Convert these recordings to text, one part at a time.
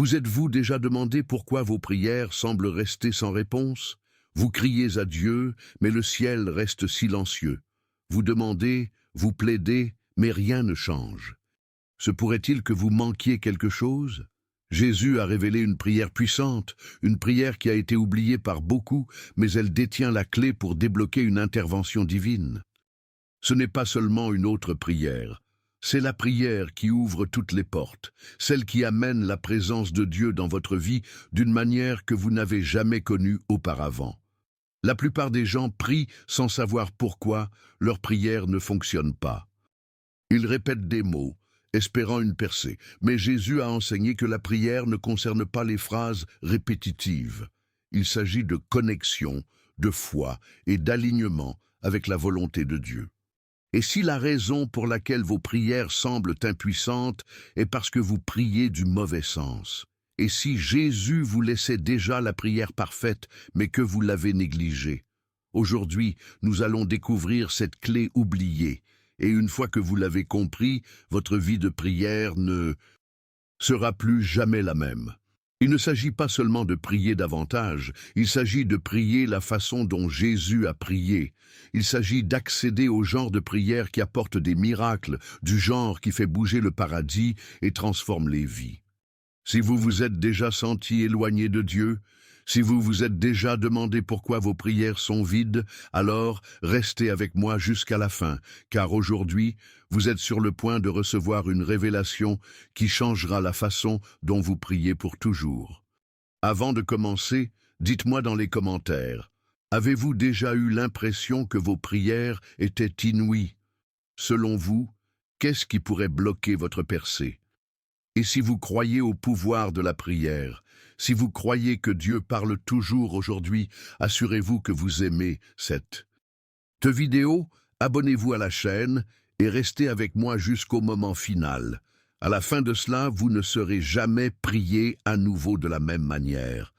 Vous êtes-vous déjà demandé pourquoi vos prières semblent rester sans réponse? Vous criez à Dieu, mais le ciel reste silencieux. Vous demandez, vous plaidez, mais rien ne change. Se pourrait-il que vous manquiez quelque chose? Jésus a révélé une prière puissante, une prière qui a été oubliée par beaucoup, mais elle détient la clé pour débloquer une intervention divine. Ce n'est pas seulement une autre prière, c'est la prière qui ouvre toutes les portes, celle qui amène la présence de Dieu dans votre vie d'une manière que vous n'avez jamais connue auparavant. La plupart des gens prient sans savoir pourquoi leur prière ne fonctionne pas. Ils répètent des mots, espérant une percée, mais Jésus a enseigné que la prière ne concerne pas les phrases répétitives. Il s'agit de connexion, de foi et d'alignement avec la volonté de Dieu. Et si la raison pour laquelle vos prières semblent impuissantes est parce que vous priez du mauvais sens, et si Jésus vous laissait déjà la prière parfaite, mais que vous l'avez négligée, aujourd'hui, nous allons découvrir cette clé oubliée, et une fois que vous l'avez compris, votre vie de prière ne sera plus jamais la même. Il ne s'agit pas seulement de prier davantage, il s'agit de prier la façon dont Jésus a prié. Il s'agit d'accéder au genre de prière qui apporte des miracles, du genre qui fait bouger le paradis et transforme les vies. Si vous vous êtes déjà senti éloigné de Dieu, si vous vous êtes déjà demandé pourquoi vos prières sont vides, alors restez avec moi jusqu'à la fin, car aujourd'hui, vous êtes sur le point de recevoir une révélation qui changera la façon dont vous priez pour toujours. Avant de commencer, dites-moi dans les commentaires, avez-vous déjà eu l'impression que vos prières étaient inouïes? Selon vous, qu'est-ce qui pourrait bloquer votre percée? Et si vous croyez au pouvoir de la prière, si vous croyez que Dieu parle toujours aujourd'hui, assurez-vous que vous aimez cette vidéo, abonnez-vous à la chaîne et restez avec moi jusqu'au moment final. À la fin de cela, vous ne serez jamais prié à nouveau de la même manière.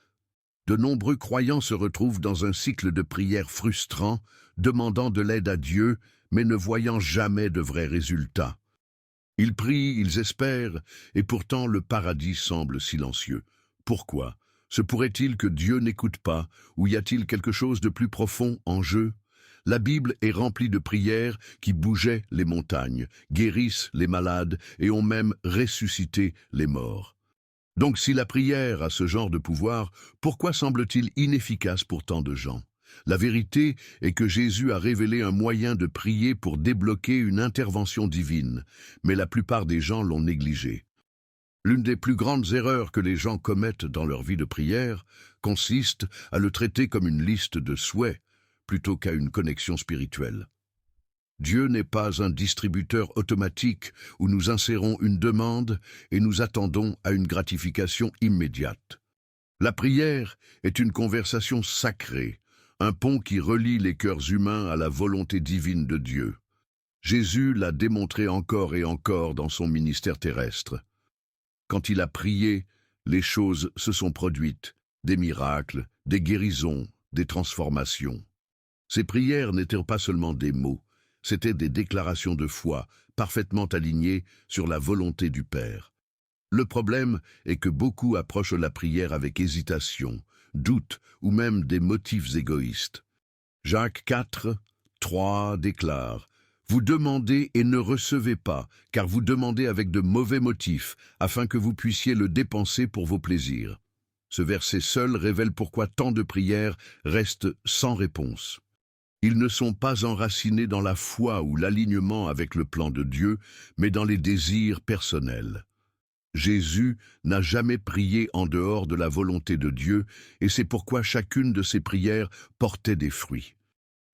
De nombreux croyants se retrouvent dans un cycle de prière frustrant, demandant de l'aide à Dieu, mais ne voyant jamais de vrais résultats. Ils prient, ils espèrent, et pourtant le paradis semble silencieux. Pourquoi? Se pourrait-il que Dieu n'écoute pas, ou y a-t-il quelque chose de plus profond en jeu? La Bible est remplie de prières qui bougeaient les montagnes, guérissent les malades et ont même ressuscité les morts. Donc si la prière a ce genre de pouvoir, pourquoi semble-t-il inefficace pour tant de gens? La vérité est que Jésus a révélé un moyen de prier pour débloquer une intervention divine, mais la plupart des gens l'ont négligé. L'une des plus grandes erreurs que les gens commettent dans leur vie de prière consiste à le traiter comme une liste de souhaits plutôt qu'à une connexion spirituelle. Dieu n'est pas un distributeur automatique où nous insérons une demande et nous attendons à une gratification immédiate. La prière est une conversation sacrée, un pont qui relie les cœurs humains à la volonté divine de Dieu. Jésus l'a démontré encore et encore dans son ministère terrestre. Quand il a prié, les choses se sont produites, des miracles, des guérisons, des transformations. Ces prières n'étaient pas seulement des mots, c'étaient des déclarations de foi, parfaitement alignées sur la volonté du Père. Le problème est que beaucoup approchent la prière avec hésitation, doute ou même des motifs égoïstes. Jacques 4, 3 déclare « Vous demandez et ne recevez pas, car vous demandez avec de mauvais motifs, afin que vous puissiez le dépenser pour vos plaisirs. » Ce verset seul révèle pourquoi tant de prières restent sans réponse. Ils ne sont pas enracinés dans la foi ou l'alignement avec le plan de Dieu, mais dans les désirs personnels. Jésus n'a jamais prié en dehors de la volonté de Dieu, et c'est pourquoi chacune de ses prières portait des fruits.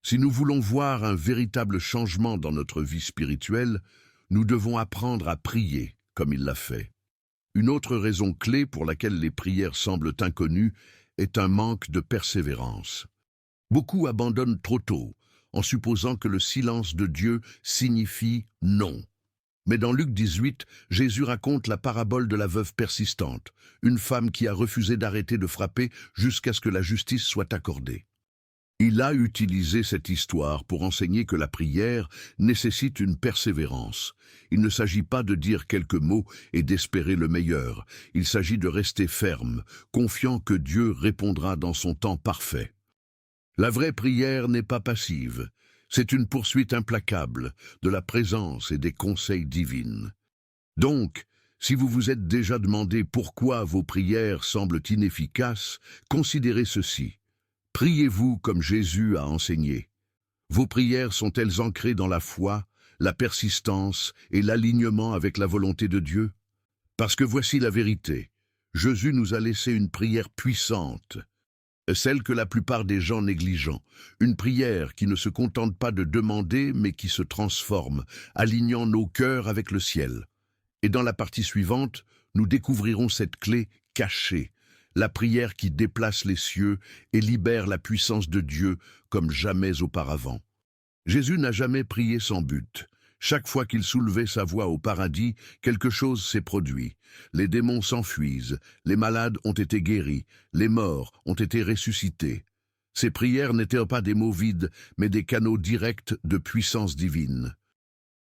Si nous voulons voir un véritable changement dans notre vie spirituelle, nous devons apprendre à prier comme il l'a fait. Une autre raison clé pour laquelle les prières semblent inconnues est un manque de persévérance. Beaucoup abandonnent trop tôt, en supposant que le silence de Dieu signifie non. Mais dans Luc 18, Jésus raconte la parabole de la veuve persistante, une femme qui a refusé d'arrêter de frapper jusqu'à ce que la justice soit accordée. Il a utilisé cette histoire pour enseigner que la prière nécessite une persévérance. Il ne s'agit pas de dire quelques mots et d'espérer le meilleur. Il s'agit de rester ferme, confiant que Dieu répondra dans son temps parfait. La vraie prière n'est pas passive. C'est une poursuite implacable de la présence et des conseils divines. Donc, si vous vous êtes déjà demandé pourquoi vos prières semblent inefficaces, considérez ceci. Priez-vous comme Jésus a enseigné. Vos prières sont-elles ancrées dans la foi, la persistance et l'alignement avec la volonté de Dieu? Parce que voici la vérité. Jésus nous a laissé une prière puissante, celle que la plupart des gens négligent. Une prière qui ne se contente pas de demander, mais qui se transforme, alignant nos cœurs avec le ciel. Et dans la partie suivante, nous découvrirons cette clé cachée, la prière qui déplace les cieux et libère la puissance de Dieu comme jamais auparavant. Jésus n'a jamais prié sans but. Chaque fois qu'il soulevait sa voix au paradis, quelque chose s'est produit. Les démons s'enfuient, les malades ont été guéris, les morts ont été ressuscités. Ces prières n'étaient pas des mots vides, mais des canaux directs de puissance divine.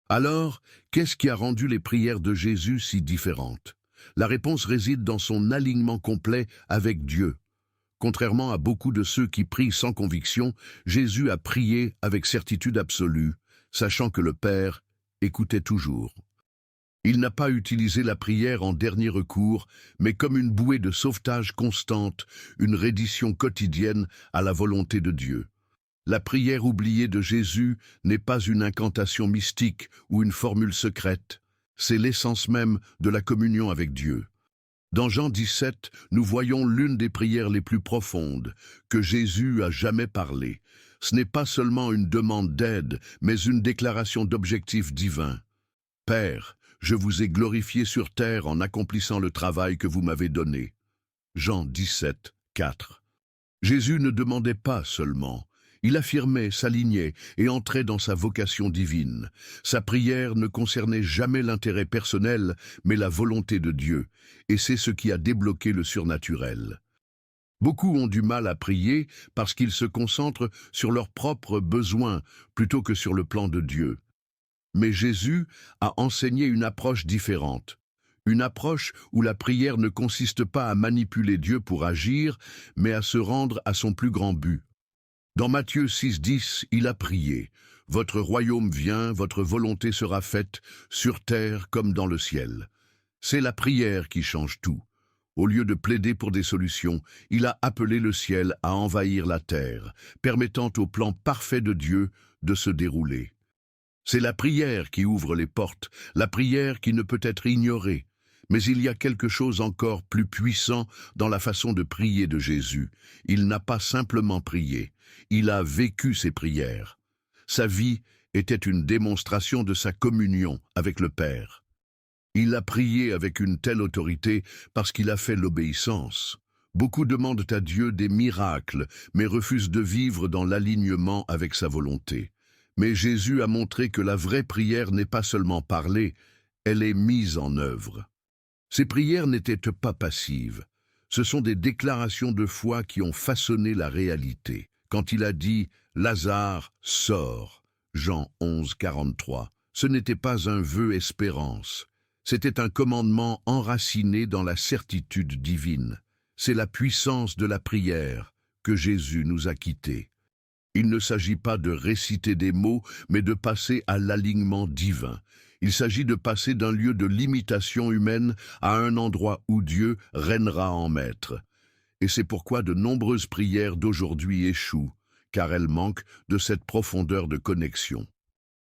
Alors, qu'est-ce qui a rendu les prières de Jésus si différentes? La réponse réside dans son alignement complet avec Dieu. Contrairement à beaucoup de ceux qui prient sans conviction, Jésus a prié avec certitude absolue, sachant que le Père écoutait toujours. Il n'a pas utilisé la prière en dernier recours, mais comme une bouée de sauvetage constante, une reddition quotidienne à la volonté de Dieu. La prière oubliée de Jésus n'est pas une incantation mystique ou une formule secrète. C'est l'essence même de la communion avec Dieu. Dans Jean 17, nous voyons l'une des prières les plus profondes que Jésus a jamais parlé. Ce n'est pas seulement une demande d'aide, mais une déclaration d'objectif divin. Père, je vous ai glorifié sur terre en accomplissant le travail que vous m'avez donné. Jean 17, 4. Jésus ne demandait pas seulement. Il affirmait, s'alignait et entrait dans sa vocation divine. Sa prière ne concernait jamais l'intérêt personnel, mais la volonté de Dieu, et c'est ce qui a débloqué le surnaturel. Beaucoup ont du mal à prier parce qu'ils se concentrent sur leurs propres besoins plutôt que sur le plan de Dieu. Mais Jésus a enseigné une approche différente. Une approche où la prière ne consiste pas à manipuler Dieu pour agir, mais à se rendre à son plus grand but. Dans Matthieu 6,10, il a prié « Votre royaume vient, votre volonté sera faite, sur terre comme dans le ciel ». C'est la prière qui change tout. Au lieu de plaider pour des solutions, il a appelé le ciel à envahir la terre, permettant au plan parfait de Dieu de se dérouler. C'est la prière qui ouvre les portes, la prière qui ne peut être ignorée. Mais il y a quelque chose encore plus puissant dans la façon de prier de Jésus. Il n'a pas simplement prié, il a vécu ses prières. Sa vie était une démonstration de sa communion avec le Père. Il a prié avec une telle autorité parce qu'il a fait l'obéissance. Beaucoup demandent à Dieu des miracles, mais refusent de vivre dans l'alignement avec sa volonté. Mais Jésus a montré que la vraie prière n'est pas seulement parler, elle est mise en œuvre. Ces prières n'étaient pas passives. Ce sont des déclarations de foi qui ont façonné la réalité. Quand il a dit « Lazare, sors » Jean 11, 43, ce n'était pas un vœu espérance. C'était un commandement enraciné dans la certitude divine. C'est la puissance de la prière que Jésus nous a quittés. Il ne s'agit pas de réciter des mots, mais de passer à l'alignement divin. Il s'agit de passer d'un lieu de limitation humaine à un endroit où Dieu régnera en maître. Et c'est pourquoi de nombreuses prières d'aujourd'hui échouent, car elles manquent de cette profondeur de connexion.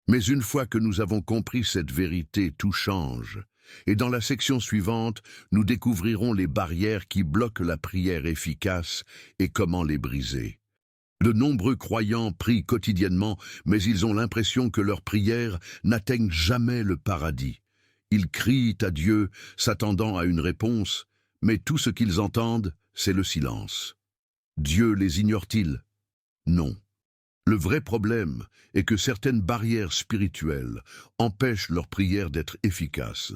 Mais une fois que nous avons compris cette vérité, tout change. Et dans la section suivante, nous découvrirons les barrières qui bloquent la prière efficace et comment les briser. De nombreux croyants prient quotidiennement, mais ils ont l'impression que leurs prières n'atteignent jamais le paradis. Ils crient à Dieu, s'attendant à une réponse, mais tout ce qu'ils entendent, c'est le silence. Dieu les ignore-t-il? Non. Le vrai problème est que certaines barrières spirituelles empêchent leurs prières d'être efficaces.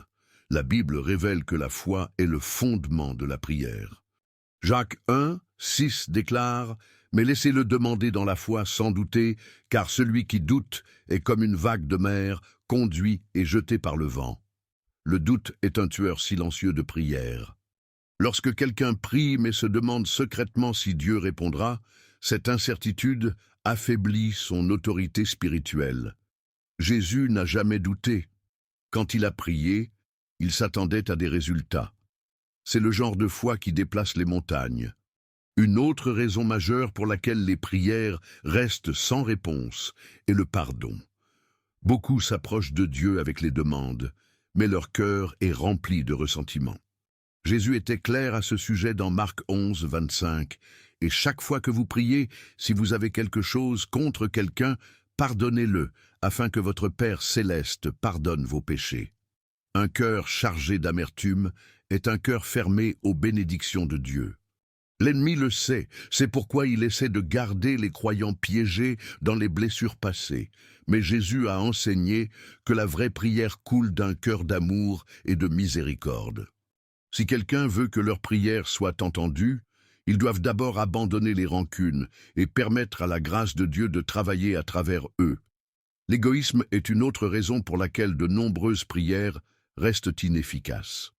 La Bible révèle que la foi est le fondement de la prière. Jacques 1, 6 déclare « Mais laissez-le demander dans la foi sans douter, car celui qui doute est comme une vague de mer, conduit et jeté par le vent. » Le doute est un tueur silencieux de prière. Lorsque quelqu'un prie mais se demande secrètement si Dieu répondra, cette incertitude affaiblit son autorité spirituelle. Jésus n'a jamais douté. Quand il a prié, il s'attendait à des résultats. C'est le genre de foi qui déplace les montagnes. Une autre raison majeure pour laquelle les prières restent sans réponse est le pardon. Beaucoup s'approchent de Dieu avec les demandes, mais leur cœur est rempli de ressentiment. Jésus était clair à ce sujet dans Marc 11, 25. « Et chaque fois que vous priez, si vous avez quelque chose contre quelqu'un, pardonnez-le, afin que votre Père céleste pardonne vos péchés. » Un cœur chargé d'amertume est un cœur fermé aux bénédictions de Dieu. L'ennemi le sait, c'est pourquoi il essaie de garder les croyants piégés dans les blessures passées. Mais Jésus a enseigné que la vraie prière coule d'un cœur d'amour et de miséricorde. Si quelqu'un veut que leur prière soit entendue, ils doivent d'abord abandonner les rancunes et permettre à la grâce de Dieu de travailler à travers eux. L'égoïsme est une autre raison pour laquelle de nombreuses prières restent inefficaces.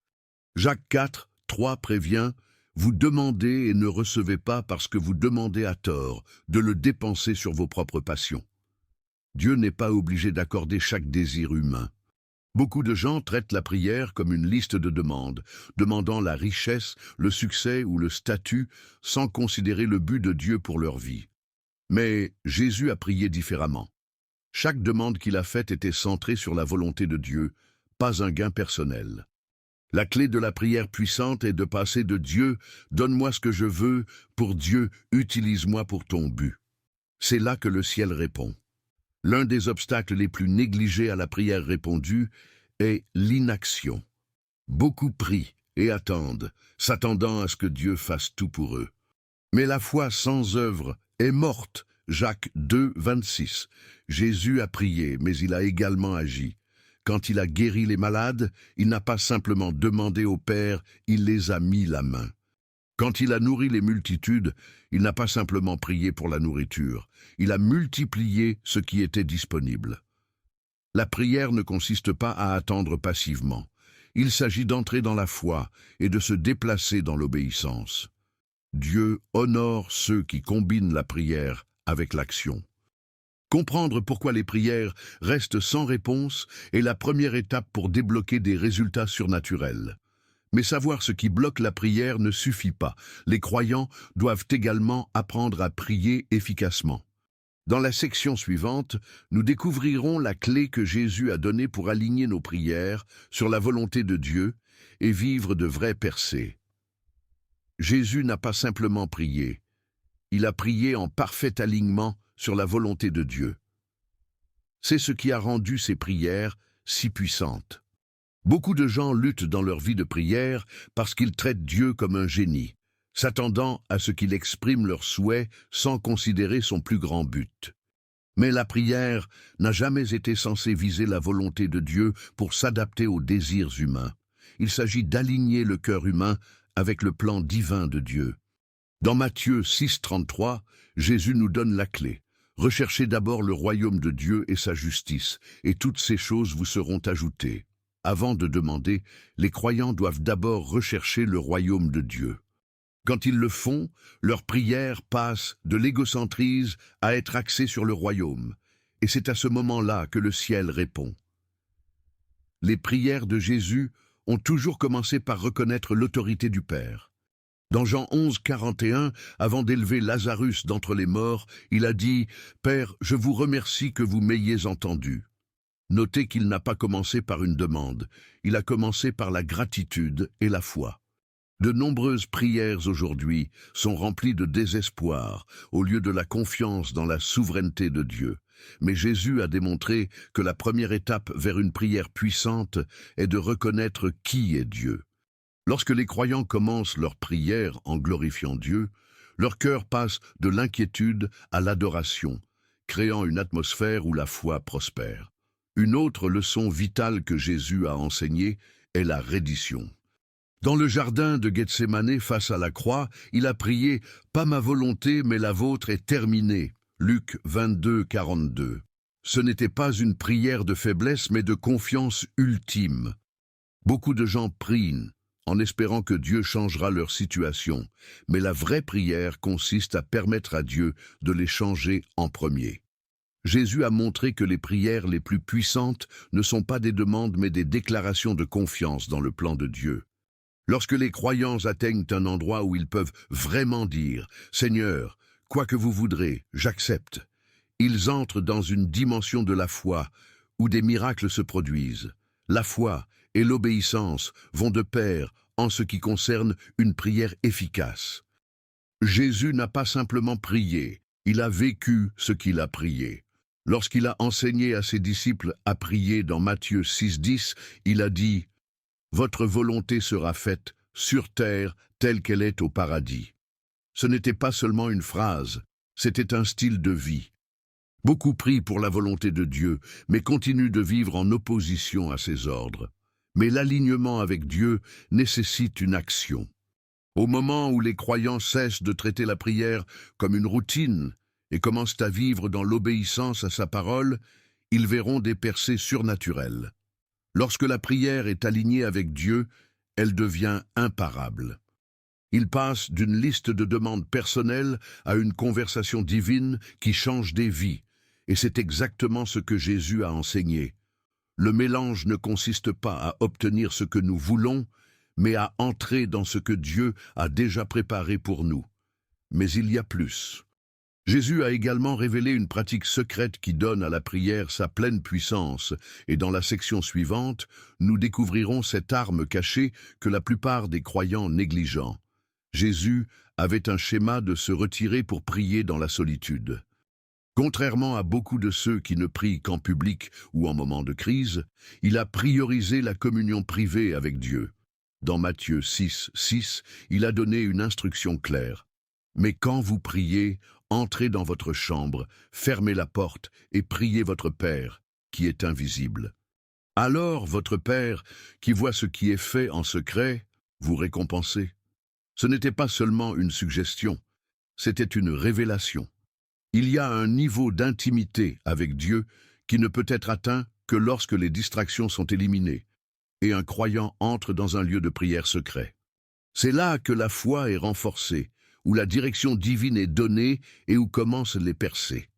Jacques 4, 3 prévient « Vous demandez et ne recevez pas parce que vous demandez à tort de le dépenser sur vos propres passions. » Dieu n'est pas obligé d'accorder chaque désir humain. Beaucoup de gens traitent la prière comme une liste de demandes, demandant la richesse, le succès ou le statut, sans considérer le but de Dieu pour leur vie. Mais Jésus a prié différemment. Chaque demande qu'il a faite était centrée sur la volonté de Dieu, pas un gain personnel. La clé de la prière puissante est de passer de Dieu « Donne-moi ce que je veux » pour Dieu « Utilise-moi pour ton but ». C'est là que le ciel répond. L'un des obstacles les plus négligés à la prière répondue est l'inaction. Beaucoup prient et attendent, s'attendant à ce que Dieu fasse tout pour eux. Mais la foi sans œuvre est morte. Jacques 2, 26. Jésus a prié, mais il a également agi. Quand il a guéri les malades, il n'a pas simplement demandé au Père, il les a mis la main. Quand il a nourri les multitudes, il n'a pas simplement prié pour la nourriture, il a multiplié ce qui était disponible. La prière ne consiste pas à attendre passivement. Il s'agit d'entrer dans la foi et de se déplacer dans l'obéissance. Dieu honore ceux qui combinent la prière avec l'action. Comprendre pourquoi les prières restent sans réponse est la première étape pour débloquer des résultats surnaturels. Mais savoir ce qui bloque la prière ne suffit pas. Les croyants doivent également apprendre à prier efficacement. Dans la section suivante, nous découvrirons la clé que Jésus a donnée pour aligner nos prières sur la volonté de Dieu et vivre de vraies percées. Jésus n'a pas simplement prié, il a prié en parfait alignement sur la volonté de Dieu. C'est ce qui a rendu ses prières si puissantes. Beaucoup de gens luttent dans leur vie de prière parce qu'ils traitent Dieu comme un génie, s'attendant à ce qu'il exprime leurs souhaits sans considérer son plus grand but. Mais la prière n'a jamais été censée viser la volonté de Dieu pour s'adapter aux désirs humains. Il s'agit d'aligner le cœur humain avec le plan divin de Dieu. Dans Matthieu 6, 33, Jésus nous donne la clé. Recherchez d'abord le royaume de Dieu et sa justice, et toutes ces choses vous seront ajoutées. Avant de demander, les croyants doivent d'abord rechercher le royaume de Dieu. Quand ils le font, leur prière passe de l'égocentrisme à être axée sur le royaume, et c'est à ce moment-là que le ciel répond. Les prières de Jésus ont toujours commencé par reconnaître l'autorité du Père. Dans Jean 11, 41, avant d'élever Lazarus d'entre les morts, il a dit « Père, je vous remercie que vous m'ayez entendu ». Notez qu'il n'a pas commencé par une demande, il a commencé par la gratitude et la foi. De nombreuses prières aujourd'hui sont remplies de désespoir au lieu de la confiance dans la souveraineté de Dieu. Mais Jésus a démontré que la première étape vers une prière puissante est de reconnaître qui est Dieu. Lorsque les croyants commencent leur prière en glorifiant Dieu, leur cœur passe de l'inquiétude à l'adoration, créant une atmosphère où la foi prospère. Une autre leçon vitale que Jésus a enseignée est la reddition. Dans le jardin de Gethsémané face à la croix, il a prié « Pas ma volonté, mais la vôtre est terminée ». Luc 22, 42. Ce n'était pas une prière de faiblesse, mais de confiance ultime. Beaucoup de gens prient en espérant que Dieu changera leur situation, mais la vraie prière consiste à permettre à Dieu de les changer en premier. Jésus a montré que les prières les plus puissantes ne sont pas des demandes mais des déclarations de confiance dans le plan de Dieu. Lorsque les croyants atteignent un endroit où ils peuvent vraiment dire « Seigneur, quoi que vous voudrez, j'accepte », ils entrent dans une dimension de la foi où des miracles se produisent. La foi et l'obéissance vont de pair en ce qui concerne une prière efficace. Jésus n'a pas simplement prié, il a vécu ce qu'il a prié. Lorsqu'il a enseigné à ses disciples à prier dans Matthieu 6,10, il a dit « Votre volonté sera faite sur terre telle qu'elle est au paradis ». Ce n'était pas seulement une phrase, c'était un style de vie. Beaucoup prient pour la volonté de Dieu, mais continuent de vivre en opposition à ses ordres. Mais l'alignement avec Dieu nécessite une action. Au moment où les croyants cessent de traiter la prière comme une routine et commencent à vivre dans l'obéissance à sa parole, ils verront des percées surnaturelles. Lorsque la prière est alignée avec Dieu, elle devient imparable. Ils passent d'une liste de demandes personnelles à une conversation divine qui change des vies. Et c'est exactement ce que Jésus a enseigné. Le mélange ne consiste pas à obtenir ce que nous voulons, mais à entrer dans ce que Dieu a déjà préparé pour nous. Mais il y a plus. Jésus a également révélé une pratique secrète qui donne à la prière sa pleine puissance, et dans la section suivante, nous découvrirons cette arme cachée que la plupart des croyants négligent. Jésus avait un schéma de se retirer pour prier dans la solitude. Contrairement à beaucoup de ceux qui ne prient qu'en public ou en moment de crise, il a priorisé la communion privée avec Dieu. Dans Matthieu 6,6, il a donné une instruction claire. « Mais quand vous priez, entrez dans votre chambre, fermez la porte et priez votre Père, qui est invisible. Alors votre Père, qui voit ce qui est fait en secret, vous récompensez. » Ce n'était pas seulement une suggestion, c'était une révélation. Il y a un niveau d'intimité avec Dieu qui ne peut être atteint que lorsque les distractions sont éliminées et un croyant entre dans un lieu de prière secret. C'est là que la foi est renforcée, où la direction divine est donnée et où commencent les percées.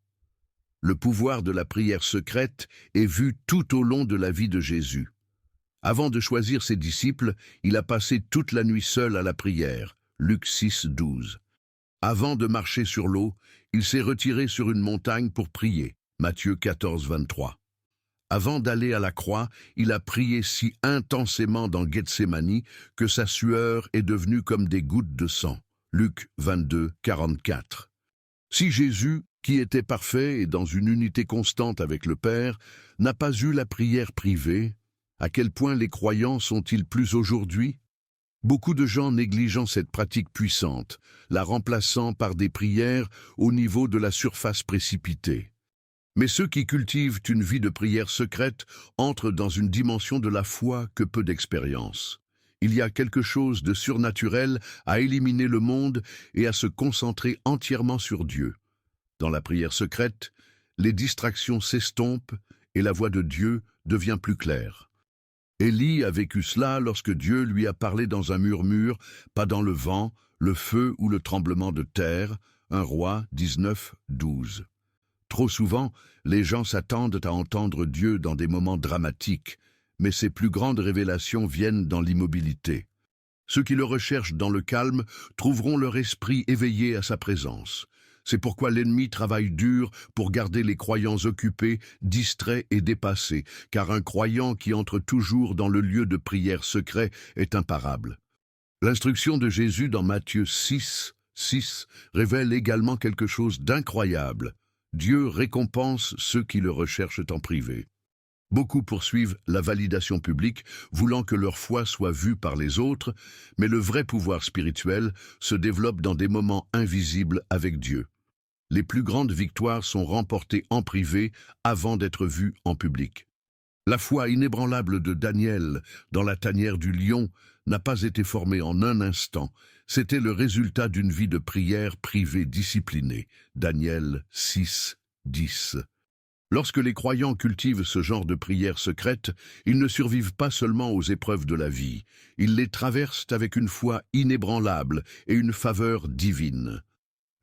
Le pouvoir de la prière secrète est vu tout au long de la vie de Jésus. Avant de choisir ses disciples, il a passé toute la nuit seul à la prière, Luc 6,12. Avant de marcher sur l'eau, il s'est retiré sur une montagne pour prier, Matthieu 14, 23. Avant d'aller à la croix, il a prié si intensément dans Gethsémani que sa sueur est devenue comme des gouttes de sang, Luc 22, 44. Si Jésus, qui était parfait et dans une unité constante avec le Père, n'a pas eu la prière privée, à quel point les croyants sont-ils plus aujourd'hui ? Beaucoup de gens négligeant cette pratique puissante, la remplaçant par des prières au niveau de la surface précipitée. Mais ceux qui cultivent une vie de prière secrète entrent dans une dimension de la foi que peu d'expérience. Il y a quelque chose de surnaturel à éliminer le monde et à se concentrer entièrement sur Dieu. Dans la prière secrète, les distractions s'estompent et la voix de Dieu devient plus claire. Élie a vécu cela lorsque Dieu lui a parlé dans un murmure, pas dans le vent, le feu ou le tremblement de terre, 1 Roi 19, 12. Trop souvent, les gens s'attendent à entendre Dieu dans des moments dramatiques, mais ses plus grandes révélations viennent dans l'immobilité. Ceux qui le recherchent dans le calme trouveront leur esprit éveillé à sa présence. C'est pourquoi l'ennemi travaille dur pour garder les croyants occupés, distraits et dépassés, car un croyant qui entre toujours dans le lieu de prière secret est imparable. L'instruction de Jésus dans Matthieu 6, 6 révèle également quelque chose d'incroyable. Dieu récompense ceux qui le recherchent en privé. Beaucoup poursuivent la validation publique, voulant que leur foi soit vue par les autres, mais le vrai pouvoir spirituel se développe dans des moments invisibles avec Dieu. Les plus grandes victoires sont remportées en privé avant d'être vues en public. La foi inébranlable de Daniel dans la tanière du lion n'a pas été formé en un instant. C'était le résultat d'une vie de prière privée disciplinée. Daniel 6, 10. Lorsque les croyants cultivent ce genre de prière secrète, ils ne survivent pas seulement aux épreuves de la vie, ils les traversent avec une foi inébranlable et une faveur divine.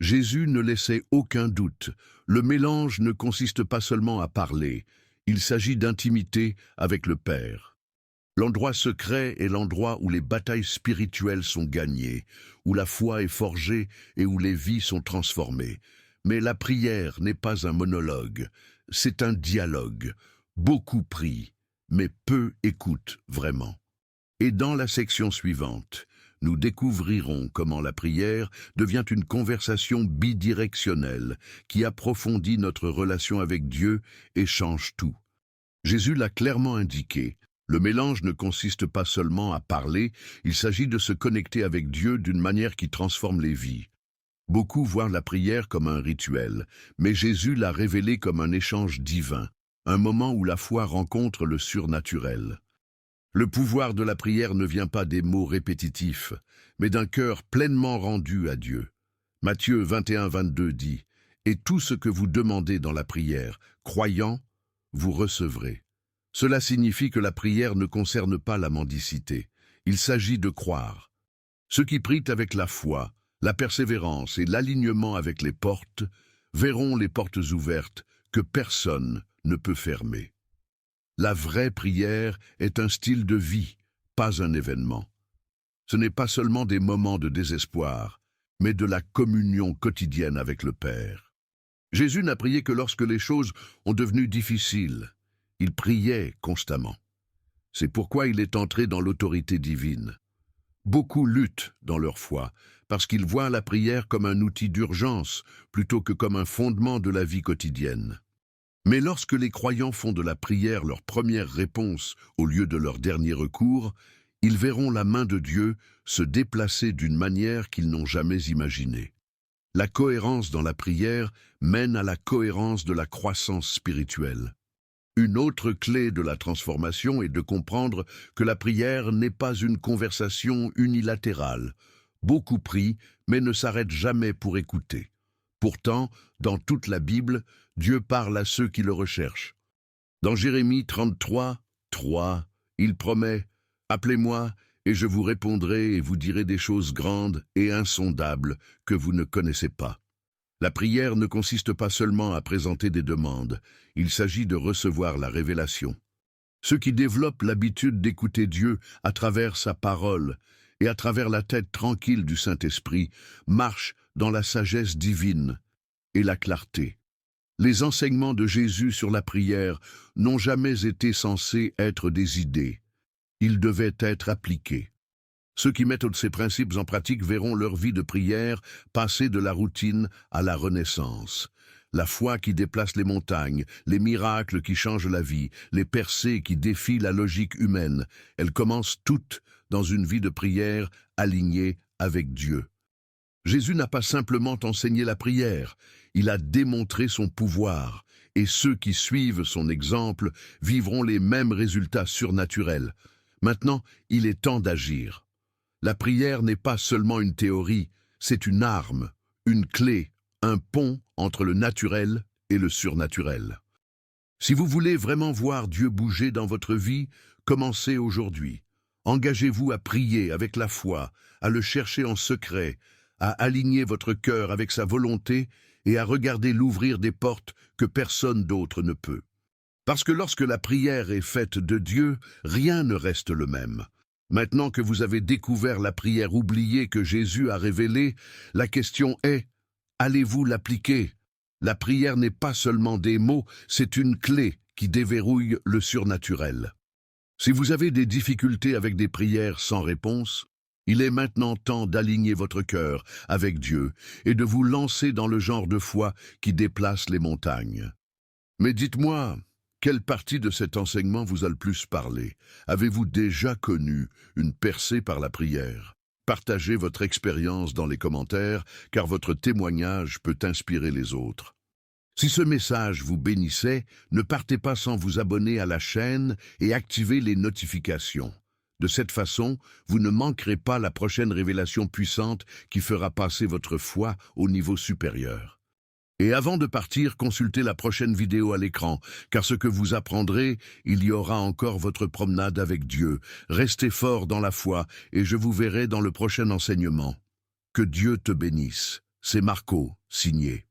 Jésus ne laissait aucun doute. Le mélange ne consiste pas seulement à parler, il s'agit d'intimité avec le Père. L'endroit secret est l'endroit où les batailles spirituelles sont gagnées, où la foi est forgée et où les vies sont transformées. Mais la prière n'est pas un monologue, c'est un dialogue. Beaucoup prient, mais peu écoutent vraiment. Et dans la section suivante, nous découvrirons comment la prière devient une conversation bidirectionnelle qui approfondit notre relation avec Dieu et change tout. Jésus l'a clairement indiqué, le mélange ne consiste pas seulement à parler, il s'agit de se connecter avec Dieu d'une manière qui transforme les vies. Beaucoup voient la prière comme un rituel, mais Jésus l'a révélé comme un échange divin, un moment où la foi rencontre le surnaturel. Le pouvoir de la prière ne vient pas des mots répétitifs, mais d'un cœur pleinement rendu à Dieu. Matthieu 21-22 dit « Et tout ce que vous demandez dans la prière, croyant, vous recevrez ». Cela signifie que la prière ne concerne pas la mendicité. Il s'agit de croire. Ceux qui prient avec la foi, la persévérance et l'alignement avec les portes verront les portes ouvertes que personne ne peut fermer. La vraie prière est un style de vie, pas un événement. Ce n'est pas seulement des moments de désespoir, mais de la communion quotidienne avec le Père. Jésus n'a prié que lorsque les choses ont devenu difficiles. Il priait constamment. C'est pourquoi il est entré dans l'autorité divine. Beaucoup luttent dans leur foi, parce qu'ils voient la prière comme un outil d'urgence, plutôt que comme un fondement de la vie quotidienne. Mais lorsque les croyants font de la prière leur première réponse au lieu de leur dernier recours, ils verront la main de Dieu se déplacer d'une manière qu'ils n'ont jamais imaginée. La cohérence dans la prière mène à la cohérence de la croissance spirituelle. Une autre clé de la transformation est de comprendre que la prière n'est pas une conversation unilatérale. Beaucoup prient, mais ne s'arrêtent jamais pour écouter. Pourtant, dans toute la Bible, Dieu parle à ceux qui le recherchent. Dans Jérémie 33, 3, il promet « Appelez-moi, et je vous répondrai et vous dirai des choses grandes et insondables que vous ne connaissez pas. » La prière ne consiste pas seulement à présenter des demandes, il s'agit de recevoir la révélation. Ceux qui développent l'habitude d'écouter Dieu à travers sa parole et à travers la tête tranquille du Saint-Esprit marchent dans la sagesse divine et la clarté. Les enseignements de Jésus sur la prière n'ont jamais été censés être des idées. Ils devaient être appliqués. Ceux qui mettent ces principes en pratique verront leur vie de prière passer de la routine à la renaissance. La foi qui déplace les montagnes, les miracles qui changent la vie, les percées qui défient la logique humaine, elles commencent toutes dans une vie de prière alignée avec Dieu. Jésus n'a pas simplement enseigné la prière, il a démontré son pouvoir, et ceux qui suivent son exemple vivront les mêmes résultats surnaturels. Maintenant, il est temps d'agir. La prière n'est pas seulement une théorie, c'est une arme, une clé, un pont entre le naturel et le surnaturel. Si vous voulez vraiment voir Dieu bouger dans votre vie, commencez aujourd'hui. Engagez-vous à prier avec la foi, à le chercher en secret, à aligner votre cœur avec sa volonté et à regarder l'ouvrir des portes que personne d'autre ne peut. Parce que lorsque la prière est faite de Dieu, rien ne reste le même. Maintenant que vous avez découvert la prière oubliée que Jésus a révélée, la question est, allez-vous l'appliquer? La prière n'est pas seulement des mots, c'est une clé qui déverrouille le surnaturel. Si vous avez des difficultés avec des prières sans réponse, il est maintenant temps d'aligner votre cœur avec Dieu et de vous lancer dans le genre de foi qui déplace les montagnes. Mais dites-moi, quelle partie de cet enseignement vous a le plus parlé? Avez-vous déjà connu une percée par la prière? Partagez votre expérience dans les commentaires, car votre témoignage peut inspirer les autres. Si ce message vous bénissait, ne partez pas sans vous abonner à la chaîne et activer les notifications. De cette façon, vous ne manquerez pas la prochaine révélation puissante qui fera passer votre foi au niveau supérieur. Et avant de partir, consultez la prochaine vidéo à l'écran, car ce que vous apprendrez, il y aura encore votre promenade avec Dieu. Restez fort dans la foi et je vous verrai dans le prochain enseignement. Que Dieu te bénisse. C'est Marco, signé.